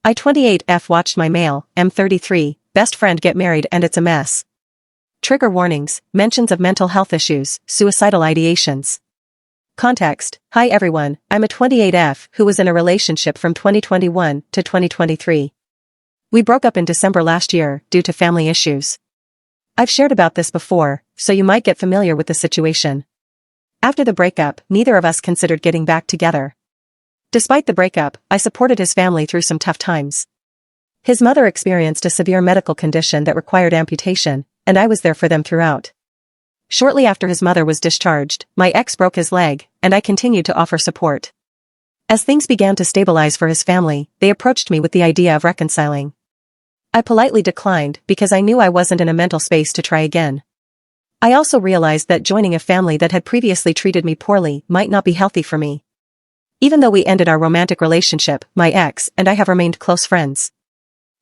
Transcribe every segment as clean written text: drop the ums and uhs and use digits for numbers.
I 28F watched my male, M33, best friend get married and it's a mess. Trigger warnings, mentions of mental health issues, suicidal ideations. Context: Hi everyone, I'm a 28F who was in a relationship from 2021 to 2023. We broke up in December last year due to family issues. I've shared about this before, so you might get familiar with the situation. After the breakup, neither of us considered getting back together. Despite the breakup, I supported his family through some tough times. His mother experienced a severe medical condition that required amputation, and I was there for them throughout. Shortly after his mother was discharged, my ex broke his leg, and I continued to offer support. As things began to stabilize for his family, they approached me with the idea of reconciling. I politely declined because I knew I wasn't in a mental space to try again. I also realized that joining a family that had previously treated me poorly might not be healthy for me. Even though we ended our romantic relationship, my ex and I have remained close friends.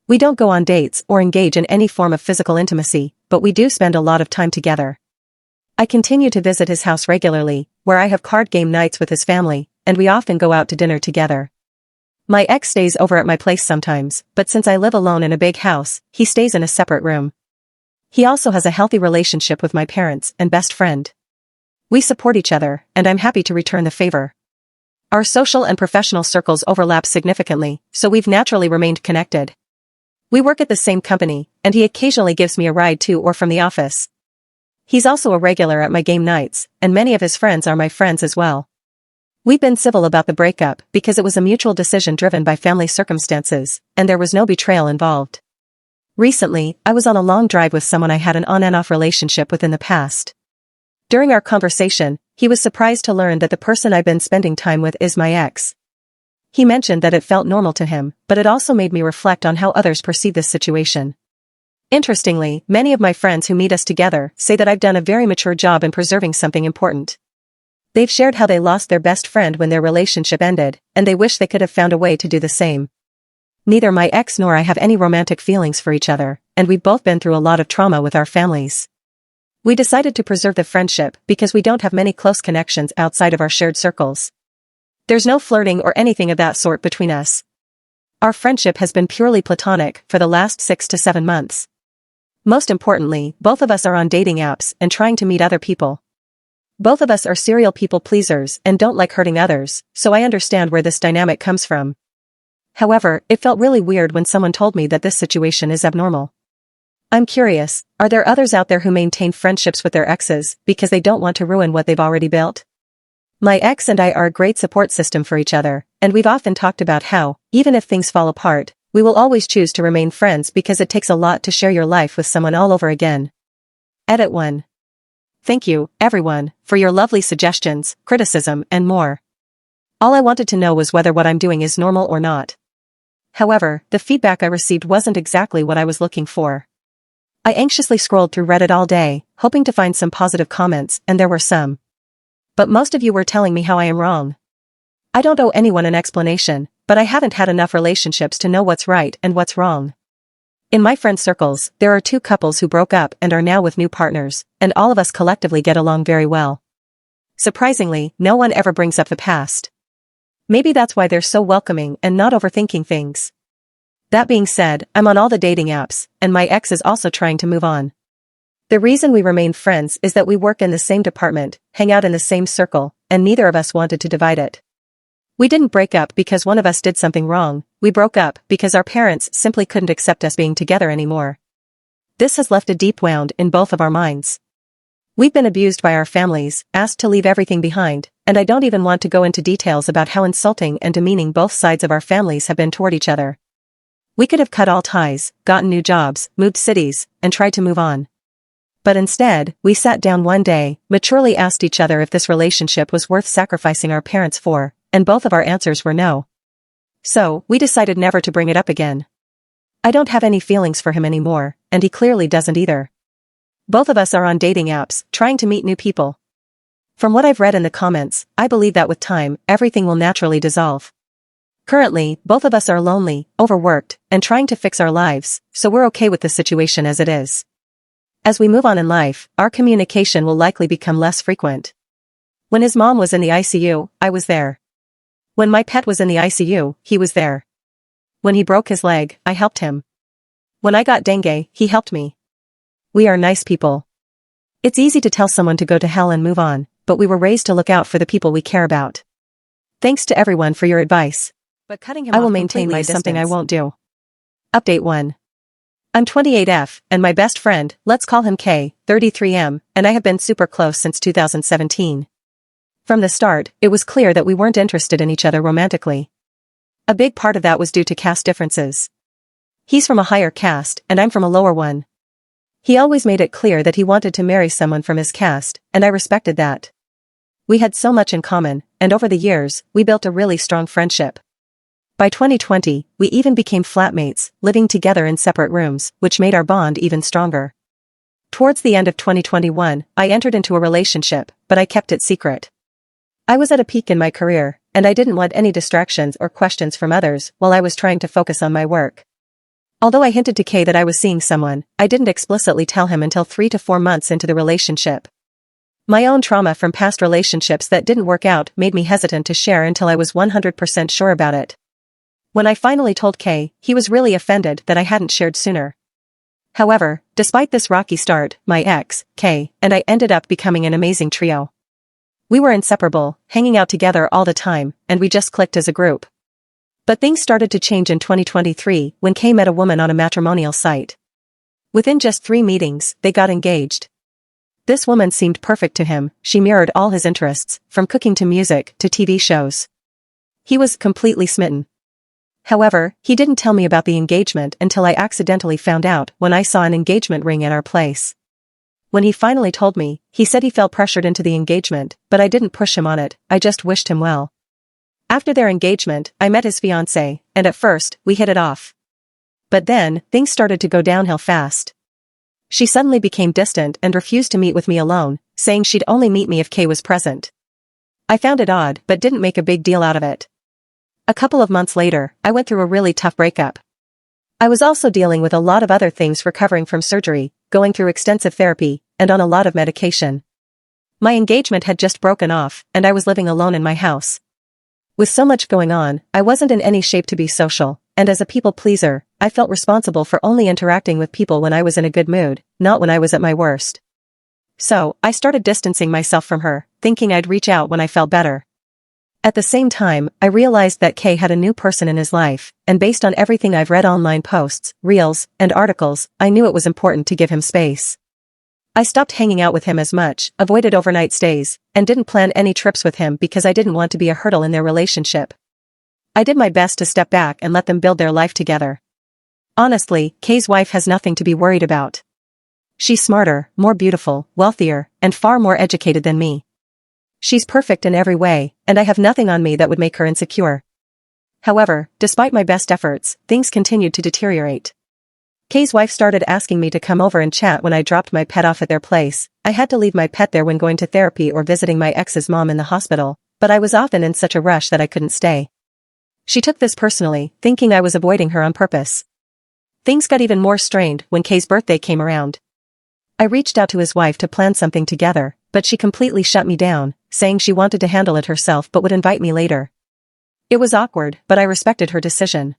We don't go on dates or engage in any form of physical intimacy, but we do spend a lot of time together. I continue to visit his house regularly, where I have card game nights with his family, and we often go out to dinner together. My ex stays over at my place sometimes, but since I live alone in a big house, he stays in a separate room. He also has a healthy relationship with my parents and best friend. We support each other, and I'm happy to return the favor. Our social and professional circles overlap significantly, so we've naturally remained connected. We work at the same company, and he occasionally gives me a ride to or from the office. He's also a regular at my game nights, and many of his friends are my friends as well. We've been civil about the breakup because it was a mutual decision driven by family circumstances, and there was no betrayal involved. Recently, I was on a long drive with someone I had an on and off relationship with in the past. During our conversation, he was surprised to learn that the person I've been spending time with is my ex. He mentioned that it felt normal to him, but it also made me reflect on how others perceive this situation. Interestingly, many of my friends who meet us together say that I've done a very mature job in preserving something important. They've shared how they lost their best friend when their relationship ended, and they wish they could have found a way to do the same. Neither my ex nor I have any romantic feelings for each other, and we've both been through a lot of trauma with our families. We decided to preserve the friendship because we don't have many close connections outside of our shared circles. There's no flirting or anything of that sort between us. Our friendship has been purely platonic for the last 6 to 7 months. Most importantly, both of us are on dating apps and trying to meet other people. Both of us are serial people pleasers and don't like hurting others, so I understand where this dynamic comes from. However, it felt really weird when someone told me that this situation is abnormal. I'm curious, are there others out there who maintain friendships with their exes because they don't want to ruin what they've already built? My ex and I are a great support system for each other, and we've often talked about how, even if things fall apart, we will always choose to remain friends because it takes a lot to share your life with someone all over again. Edit 1. Thank you, everyone, for your lovely suggestions, criticism, and more. All I wanted to know was whether what I'm doing is normal or not. However, the feedback I received wasn't exactly what I was looking for. I anxiously scrolled through Reddit all day, hoping to find some positive comments, and there were some. But most of you were telling me how I am wrong. I don't owe anyone an explanation, but I haven't had enough relationships to know what's right and what's wrong. In my friend circles, there are 2 couples who broke up and are now with new partners, and all of us collectively get along very well. Surprisingly, no one ever brings up the past. Maybe that's why they're so welcoming and not overthinking things. That being said, I'm on all the dating apps, and my ex is also trying to move on. The reason we remain friends is that we work in the same department, hang out in the same circle, and neither of us wanted to divide it. We didn't break up because one of us did something wrong, we broke up because our parents simply couldn't accept us being together anymore. This has left a deep wound in both of our minds. We've been abused by our families, asked to leave everything behind, and I don't even want to go into details about how insulting and demeaning both sides of our families have been toward each other. We could have cut all ties, gotten new jobs, moved cities, and tried to move on. But instead, we sat down one day, maturely asked each other if this relationship was worth sacrificing our parents for, and both of our answers were no. So, we decided never to bring it up again. I don't have any feelings for him anymore, and he clearly doesn't either. Both of us are on dating apps, trying to meet new people. From what I've read in the comments, I believe that with time, everything will naturally dissolve. Currently, both of us are lonely, overworked, and trying to fix our lives, so we're okay with the situation as it is. As we move on in life, our communication will likely become less frequent. When his mom was in the ICU, I was there. When my pet was in the ICU, he was there. When he broke his leg, I helped him. When I got dengue, he helped me. We are nice people. It's easy to tell someone to go to hell and move on, but we were raised to look out for the people we care about. Thanks to everyone for your advice. But cutting him off will maintain my distance. Something I won't do. Update 1. I'm 28F, and my best friend, let's call him K, 33M, and I have been super close since 2017. From the start, it was clear that we weren't interested in each other romantically. A big part of that was due to caste differences. He's from a higher caste, and I'm from a lower one. He always made it clear that he wanted to marry someone from his caste, and I respected that. We had so much in common, and over the years, we built a really strong friendship. By 2020, we even became flatmates, living together in separate rooms, which made our bond even stronger. Towards the end of 2021, I entered into a relationship, but I kept it secret. I was at a peak in my career, and I didn't want any distractions or questions from others while I was trying to focus on my work. Although I hinted to Kay that I was seeing someone, I didn't explicitly tell him until 3 to 4 months into the relationship. My own trauma from past relationships that didn't work out made me hesitant to share until I was 100% sure about it. When I finally told Kay, he was really offended that I hadn't shared sooner. However, despite this rocky start, my ex, Kay, and I ended up becoming an amazing trio. We were inseparable, hanging out together all the time, and we just clicked as a group. But things started to change in 2023 when Kay met a woman on a matrimonial site. Within just 3 meetings, they got engaged. This woman seemed perfect to him. She mirrored all his interests, from cooking to music to TV shows. He was completely smitten. However, he didn't tell me about the engagement until I accidentally found out when I saw an engagement ring at our place. When he finally told me, he said he felt pressured into the engagement, but I didn't push him on it, I just wished him well. After their engagement, I met his fiancée, and at first, we hit it off. But then, things started to go downhill fast. She suddenly became distant and refused to meet with me alone, saying she'd only meet me if Kay was present. I found it odd but didn't make a big deal out of it. A couple of months later, I went through a really tough breakup. I was also dealing with a lot of other things, recovering from surgery, going through extensive therapy, and on a lot of medication. My engagement had just broken off, and I was living alone in my house. With so much going on, I wasn't in any shape to be social, and as a people pleaser, I felt responsible for only interacting with people when I was in a good mood, not when I was at my worst. So, I started distancing myself from her, thinking I'd reach out when I felt better. At the same time, I realized that Kay had a new person in his life, and based on everything I've read, online posts, reels, and articles, I knew it was important to give him space. I stopped hanging out with him as much, avoided overnight stays, and didn't plan any trips with him because I didn't want to be a hurdle in their relationship. I did my best to step back and let them build their life together. Honestly, Kay's wife has nothing to be worried about. She's smarter, more beautiful, wealthier, and far more educated than me. She's perfect in every way, and I have nothing on me that would make her insecure. However, despite my best efforts, things continued to deteriorate. Kay's wife started asking me to come over and chat when I dropped my pet off at their place. I had to leave my pet there when going to therapy or visiting my ex's mom in the hospital, but I was often in such a rush that I couldn't stay. She took this personally, thinking I was avoiding her on purpose. Things got even more strained when Kay's birthday came around. I reached out to his wife to plan something together, but she completely shut me down, saying she wanted to handle it herself but would invite me later. It was awkward, but I respected her decision.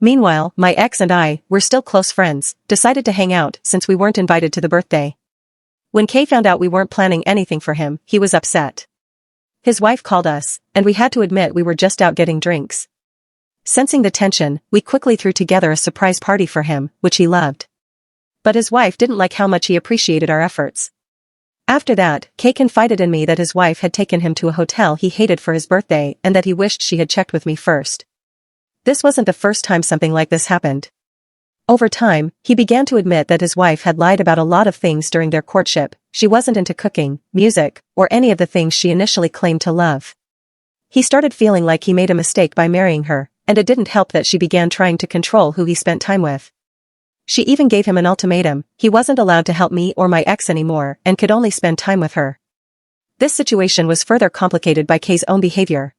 Meanwhile, my ex and I, were still close friends, decided to hang out since we weren't invited to the birthday. When Kay found out we weren't planning anything for him, he was upset. His wife called us, and we had to admit we were just out getting drinks. Sensing the tension, we quickly threw together a surprise party for him, which he loved. But his wife didn't like how much he appreciated our efforts. After that, Kay confided in me that his wife had taken him to a hotel he hated for his birthday and that he wished she had checked with me first. This wasn't the first time something like this happened. Over time, he began to admit that his wife had lied about a lot of things during their courtship. She wasn't into cooking, music, or any of the things she initially claimed to love. He started feeling like he made a mistake by marrying her, and it didn't help that she began trying to control who he spent time with. She even gave him an ultimatum: he wasn't allowed to help me or my ex anymore and could only spend time with her. This situation was further complicated by Kay's own behavior.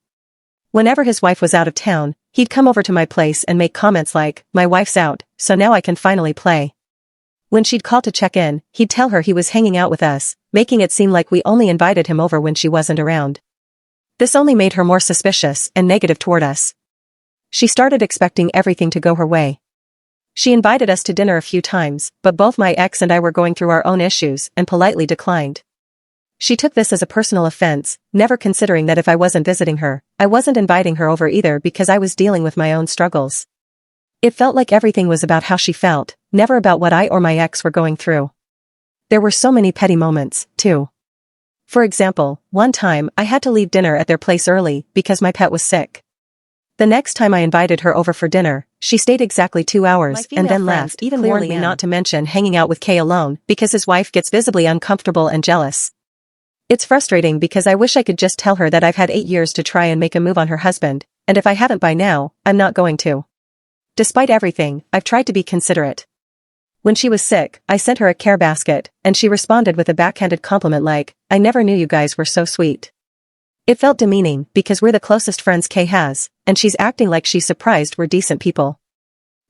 Whenever his wife was out of town, he'd come over to my place and make comments like, "My wife's out, so now I can finally play." When she'd call to check in, he'd tell her he was hanging out with us, making it seem like we only invited him over when she wasn't around. This only made her more suspicious and negative toward us. She started expecting everything to go her way. She invited us to dinner a few times, but both my ex and I were going through our own issues and politely declined. She took this as a personal offense, never considering that if I wasn't visiting her, I wasn't inviting her over either because I was dealing with my own struggles. It felt like everything was about how she felt, never about what I or my ex were going through. There were so many petty moments, too. For example, one time I had to leave dinner at their place early because my pet was sick. The next time I invited her over for dinner, she stayed exactly 2 hours and then left, even warned me not to mention hanging out with Kay alone because his wife gets visibly uncomfortable and jealous. It's frustrating because I wish I could just tell her that I've had 8 years to try and make a move on her husband, and if I haven't by now, I'm not going to. Despite everything, I've tried to be considerate. When she was sick, I sent her a care basket, and she responded with a backhanded compliment like, "I never knew you guys were so sweet." It felt demeaning because we're the closest friends Kay has, and she's acting like she's surprised we're decent people.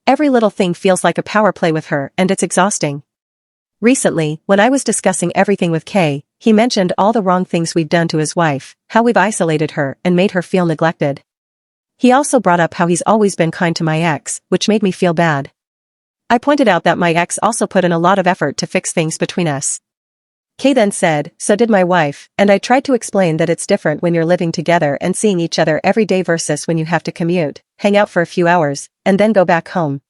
Every little thing feels like a power play with her, and it's exhausting. Recently, when I was discussing everything with Kay, he mentioned all the wrong things we've done to his wife, how we've isolated her and made her feel neglected. He also brought up how he's always been kind to my ex, which made me feel bad. I pointed out that my ex also put in a lot of effort to fix things between us. Kay then said, "So did my wife," and I tried to explain that it's different when you're living together and seeing each other every day versus when you have to commute, hang out for a few hours, and then go back home.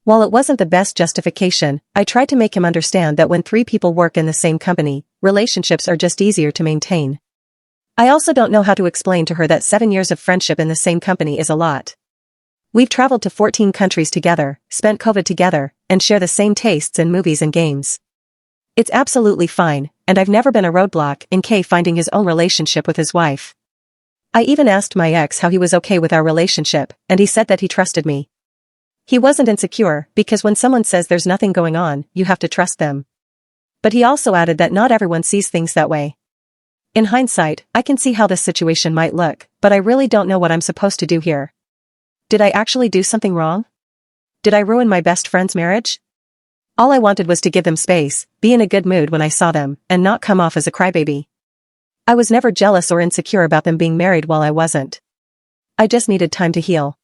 While it wasn't the best justification, I tried to make him understand that when 3 people work in the same company, relationships are just easier to maintain. I also don't know how to explain to her that 7 years of friendship in the same company is a lot. We've traveled to 14 countries together, spent COVID together, and share the same tastes in movies and games. It's absolutely fine, and I've never been a roadblock in Kay finding his own relationship with his wife. I even asked my ex how he was okay with our relationship, and he said that he trusted me. He wasn't insecure, because when someone says there's nothing going on, you have to trust them. But he also added that not everyone sees things that way. In hindsight, I can see how this situation might look, but I really don't know what I'm supposed to do here. Did I actually do something wrong? Did I ruin my best friend's marriage? All I wanted was to give them space, be in a good mood when I saw them, and not come off as a crybaby. I was never jealous or insecure about them being married while I wasn't. I just needed time to heal.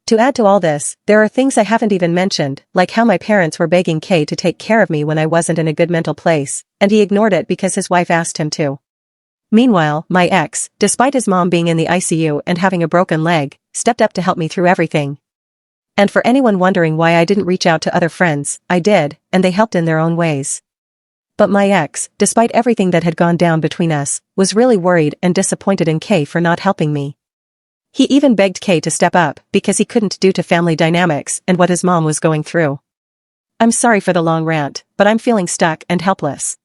To add to all this, there are things I haven't even mentioned, like how my parents were begging Kay to take care of me when I wasn't in a good mental place, and he ignored it because his wife asked him to. Meanwhile, my ex, despite his mom being in the ICU and having a broken leg, stepped up to help me through everything. And for anyone wondering why I didn't reach out to other friends, I did, and they helped in their own ways. But my ex, despite everything that had gone down between us, was really worried and disappointed in Kay for not helping me. He even begged Kay to step up because he couldn't due to family dynamics and what his mom was going through. I'm sorry for the long rant, but I'm feeling stuck and helpless.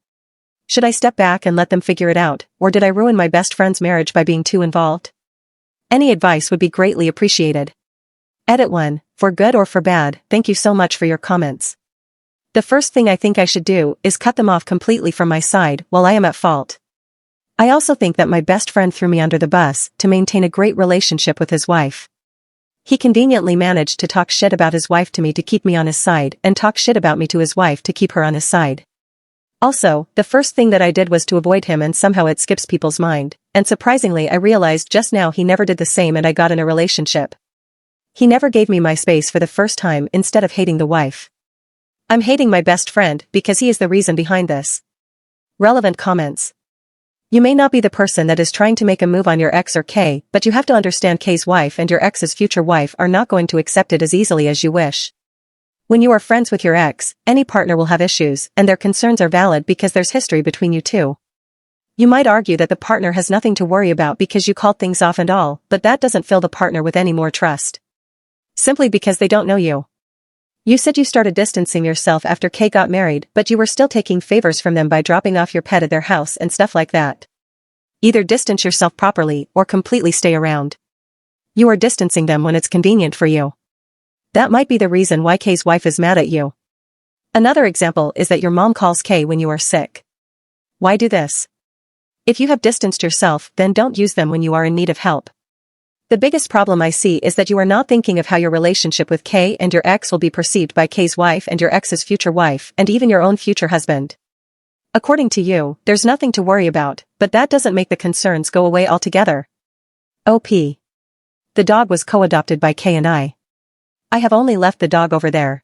Should I step back and let them figure it out, or did I ruin my best friend's marriage by being too involved? Any advice would be greatly appreciated. Edit 1, for good or for bad, thank you so much for your comments. The first thing I think I should do is cut them off completely from my side while I am at fault. I also think that my best friend threw me under the bus to maintain a great relationship with his wife. He conveniently managed to talk shit about his wife to me to keep me on his side and talk shit about me to his wife to keep her on his side. Also, the first thing that I did was to avoid him, and somehow it skips people's mind, and surprisingly I realized just now he never did the same and I got in a relationship. He never gave me my space for the first time instead of hating the wife. I'm hating my best friend because he is the reason behind this. Relevant comments. You may not be the person that is trying to make a move on your ex or Kay, but you have to understand Kay's wife and your ex's future wife are not going to accept it as easily as you wish. When you are friends with your ex, any partner will have issues, and their concerns are valid because there's history between you two. You might argue that the partner has nothing to worry about because you called things off and all, but that doesn't fill the partner with any more trust. Simply because they don't know you. You said you started distancing yourself after Kay got married, but you were still taking favors from them by dropping off your pet at their house and stuff like that. Either distance yourself properly or completely stay around. You are distancing them when it's convenient for you. That might be the reason why Kay's wife is mad at you. Another example is that your mom calls Kay when you are sick. Why do this? If you have distanced yourself, then don't use them when you are in need of help. The biggest problem I see is that you are not thinking of how your relationship with Kay and your ex will be perceived by Kay's wife and your ex's future wife and even your own future husband. According to you, there's nothing to worry about, but that doesn't make the concerns go away altogether. OP. The dog was co-adopted by Kay and I. I have only left the dog over there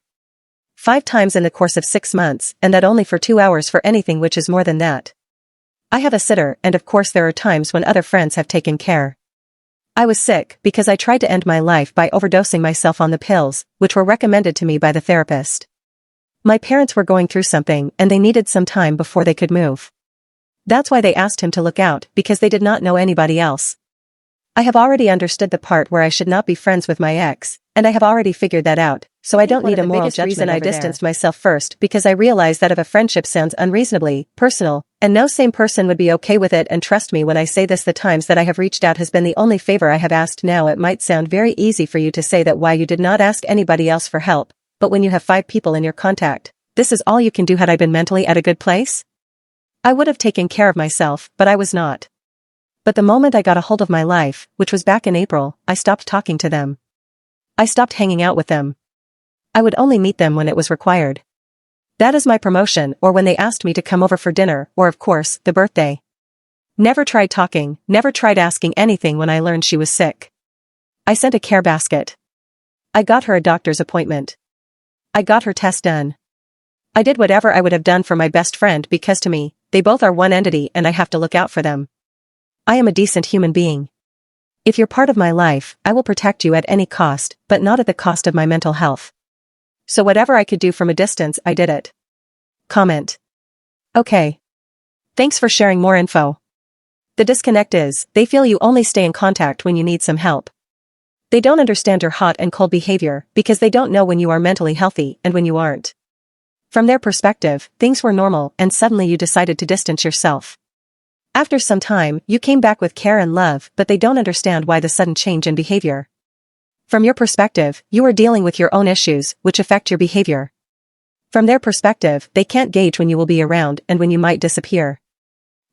5 times in the course of 6 months, and that only for 2 hours for anything, which is more than that. I have a sitter, and of course there are times when other friends have taken care. I was sick because I tried to end my life by overdosing myself on the pills, which were recommended to me by the therapist. My parents were going through something and they needed some time before they could move. That's why they asked him to look out, because they did not know anybody else. I have already understood the part where I should not be friends with my ex, and I have already figured that out, so I don't need a moral judgment. Reason I distanced myself first because I realized that if a friendship sounds unreasonably personal, and no sane person would be okay with it, and trust me when I say this, the times that I have reached out has been the only favor I have asked. Now it might sound very easy for you to say that why you did not ask anybody else for help, but when you have 5 people in your contact, this is all you can do. Had I been mentally at a good place, I would have taken care of myself, but I was not. But the moment I got a hold of my life, which was back in April, I stopped talking to them. I stopped hanging out with them. I would only meet them when it was required. That is my promotion, or when they asked me to come over for dinner, or of course, the birthday. Never tried talking, never tried asking anything when I learned she was sick. I sent a care basket. I got her a doctor's appointment. I got her test done. I did whatever I would have done for my best friend, because to me, they both are one entity and I have to look out for them. I am a decent human being. If you're part of my life, I will protect you at any cost, but not at the cost of my mental health. So whatever I could do from a distance, I did it. Comment. Okay. Thanks for sharing more info. The disconnect is, they feel you only stay in contact when you need some help. They don't understand your hot and cold behavior because they don't know when you are mentally healthy and when you aren't. From their perspective, things were normal and suddenly you decided to distance yourself. After some time, you came back with care and love, but they don't understand why the sudden change in behavior. From your perspective, you are dealing with your own issues, which affect your behavior. From their perspective, they can't gauge when you will be around and when you might disappear.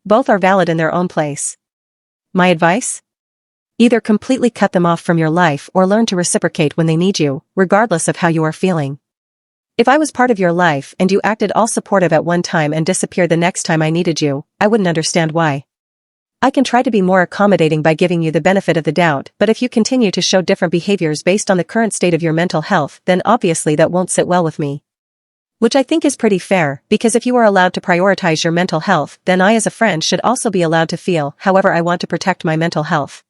Both are valid in their own place. My advice? Either completely cut them off from your life or learn to reciprocate when they need you, regardless of how you are feeling. If I was part of your life and you acted all supportive at one time and disappeared the next time I needed you, I wouldn't understand why. I can try to be more accommodating by giving you the benefit of the doubt, but if you continue to show different behaviors based on the current state of your mental health, then obviously that won't sit well with me. Which I think is pretty fair, because if you are allowed to prioritize your mental health, then I as a friend should also be allowed to feel however I want to protect my mental health.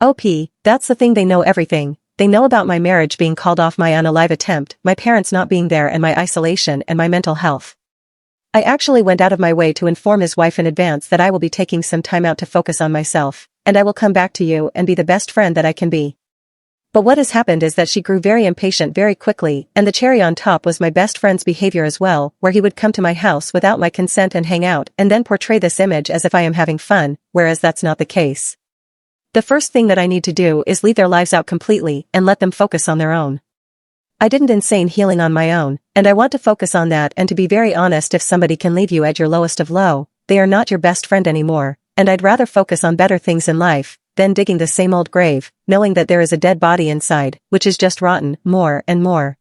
OP, that's the thing, they know everything. They know about my marriage being called off, my unalive attempt, my parents not being there, and my isolation and my mental health. I actually went out of my way to inform his wife in advance that I will be taking some time out to focus on myself, and I will come back to you and be the best friend that I can be. But what has happened is that she grew very impatient very quickly, and the cherry on top was my best friend's behavior as well, where he would come to my house without my consent and hang out and then portray this image as if I am having fun, whereas that's not the case. The first thing that I need to do is leave their lives out completely and let them focus on their own. I didn't insane healing on my own, and I want to focus on that. And to be very honest, if somebody can leave you at your lowest of low, they are not your best friend anymore, and I'd rather focus on better things in life than digging the same old grave, knowing that there is a dead body inside, which is just rotten more and more.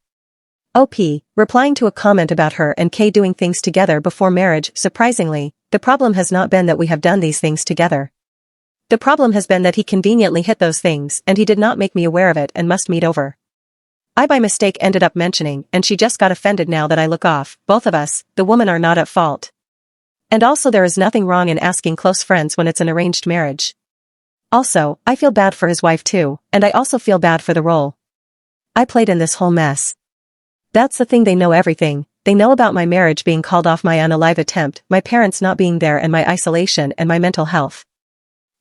OP, replying to a comment about her and Kay doing things together before marriage. Surprisingly, the problem has not been that we have done these things together. The problem has been that he conveniently hit those things and he did not make me aware of it and must meet over. I by mistake ended up mentioning, and she just got offended now that I look off. Both of us, the woman, are not at fault. And also there is nothing wrong in asking close friends when it's an arranged marriage. Also, I feel bad for his wife too, and I also feel bad for the role I played in this whole mess. That's the thing, they know everything. They know about my marriage being called off, my unalive attempt, my parents not being there, and my isolation and my mental health.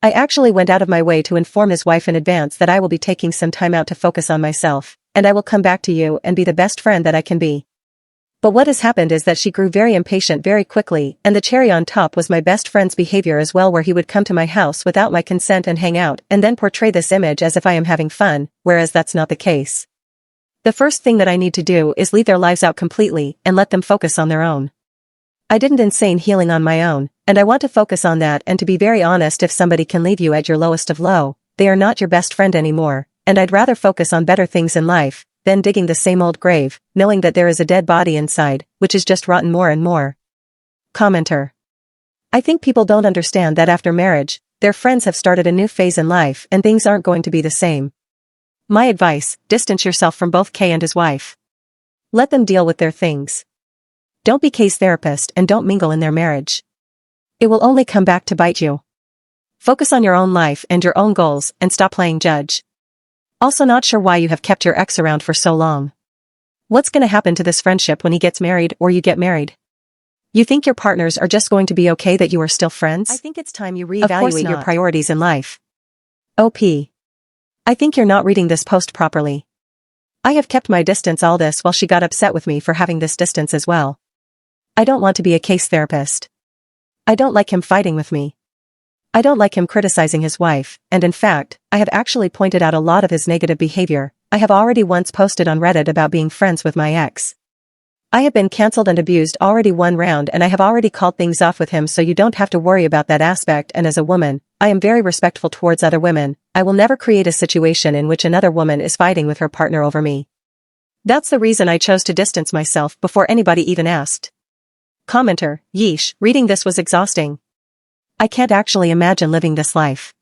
I actually went out of my way to inform his wife in advance that I will be taking some time out to focus on myself, and I will come back to you and be the best friend that I can be. But what has happened is that she grew very impatient very quickly, and the cherry on top was my best friend's behavior as well, where he would come to my house without my consent and hang out and then portray this image as if I am having fun, whereas that's not the case. The first thing that I need to do is leave their lives out completely and let them focus on their own. I didn't insane healing on my own, and I want to focus on that. And to be very honest, if somebody can leave you at your lowest of low, they are not your best friend anymore, and I'd rather focus on better things in life than digging the same old grave, knowing that there is a dead body inside, which is just rotten more and more. Commenter. I think people don't understand that after marriage, their friends have started a new phase in life and things aren't going to be the same. My advice, distance yourself from both K and his wife. Let them deal with their things. Don't be K's therapist and don't mingle in their marriage. It will only come back to bite you. Focus on your own life and your own goals and stop playing judge. Also not sure why you have kept your ex around for so long. What's gonna happen to this friendship when he gets married or you get married? You think your partners are just going to be okay that you are still friends? I think it's time you reevaluate your priorities in life. OP. I think you're not reading this post properly. I have kept my distance all this while she got upset with me for having this distance as well. I don't want to be a case therapist. I don't like him fighting with me. I don't like him criticizing his wife, and in fact, I have actually pointed out a lot of his negative behavior. I have already once posted on Reddit about being friends with my ex. I have been cancelled and abused already one round and I have already called things off with him, so you don't have to worry about that aspect. And as a woman, I am very respectful towards other women. I will never create a situation in which another woman is fighting with her partner over me. That's the reason I chose to distance myself before anybody even asked. Commenter, yeesh, reading this was exhausting. I can't actually imagine living this life.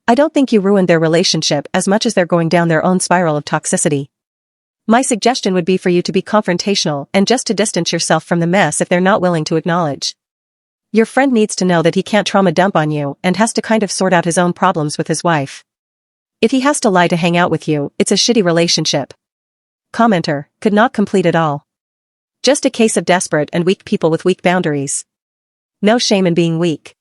I don't think you ruined their relationship as much as they're going down their own spiral of toxicity. My suggestion would be for you to be confrontational and just to distance yourself from the mess if they're not willing to acknowledge. Your friend needs to know that he can't trauma dump on you and has to kind of sort out his own problems with his wife. If he has to lie to hang out with you, it's a shitty relationship. Commenter, could not complete at all. Just a case of desperate and weak people with weak boundaries. No shame in being weak.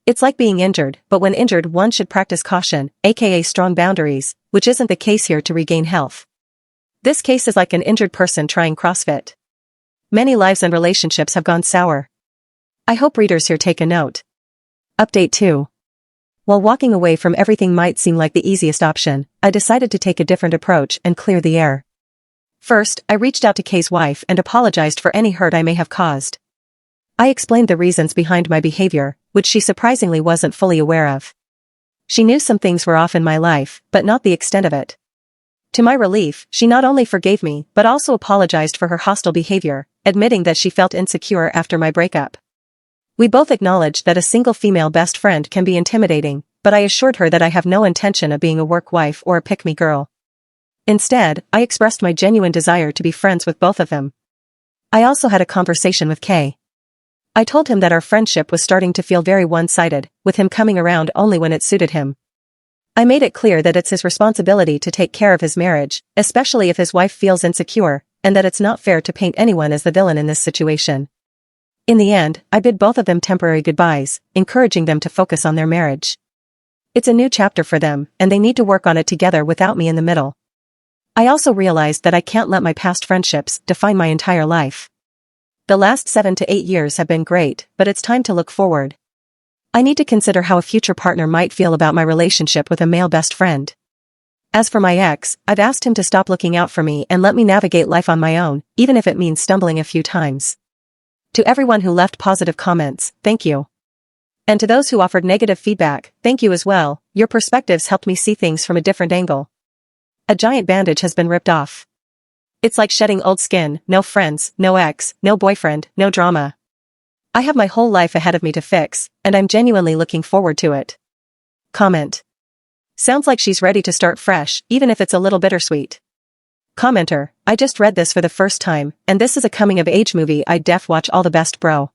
It's like being injured, but when injured one should practice caution, aka strong boundaries, which isn't the case here to regain health. This case is like an injured person trying CrossFit. Many lives and relationships have gone sour. I hope readers here take a note. Update 2. While walking away from everything might seem like the easiest option, I decided to take a different approach and clear the air. First, I reached out to K's wife and apologized for any hurt I may have caused. I explained the reasons behind my behavior, which she surprisingly wasn't fully aware of. She knew some things were off in my life, but not the extent of it. To my relief, she not only forgave me but also apologized for her hostile behavior, admitting that she felt insecure after my breakup. We both acknowledged that a single female best friend can be intimidating, but I assured her that I have no intention of being a work wife or a pick-me girl. Instead, I expressed my genuine desire to be friends with both of them. I also had a conversation with K. I told him that our friendship was starting to feel very one-sided, with him coming around only when it suited him. I made it clear that it's his responsibility to take care of his marriage, especially if his wife feels insecure, and that it's not fair to paint anyone as the villain in this situation. In the end, I bid both of them temporary goodbyes, encouraging them to focus on their marriage. It's a new chapter for them, and they need to work on it together without me in the middle. I also realized that I can't let my past friendships define my entire life. The last 7 to 8 years have been great, but it's time to look forward. I need to consider how a future partner might feel about my relationship with a male best friend. As for my ex, I've asked him to stop looking out for me and let me navigate life on my own, even if it means stumbling a few times. To everyone who left positive comments, thank you. And to those who offered negative feedback, thank you as well. Your perspectives helped me see things from a different angle. A giant bandage has been ripped off. It's like shedding old skin, no friends, no ex, no boyfriend, no drama. I have my whole life ahead of me to fix, and I'm genuinely looking forward to it. Comment. Sounds like she's ready to start fresh, even if it's a little bittersweet. Commenter, I just read this for the first time, and this is a coming-of-age movie I'd def watch all the best, bro.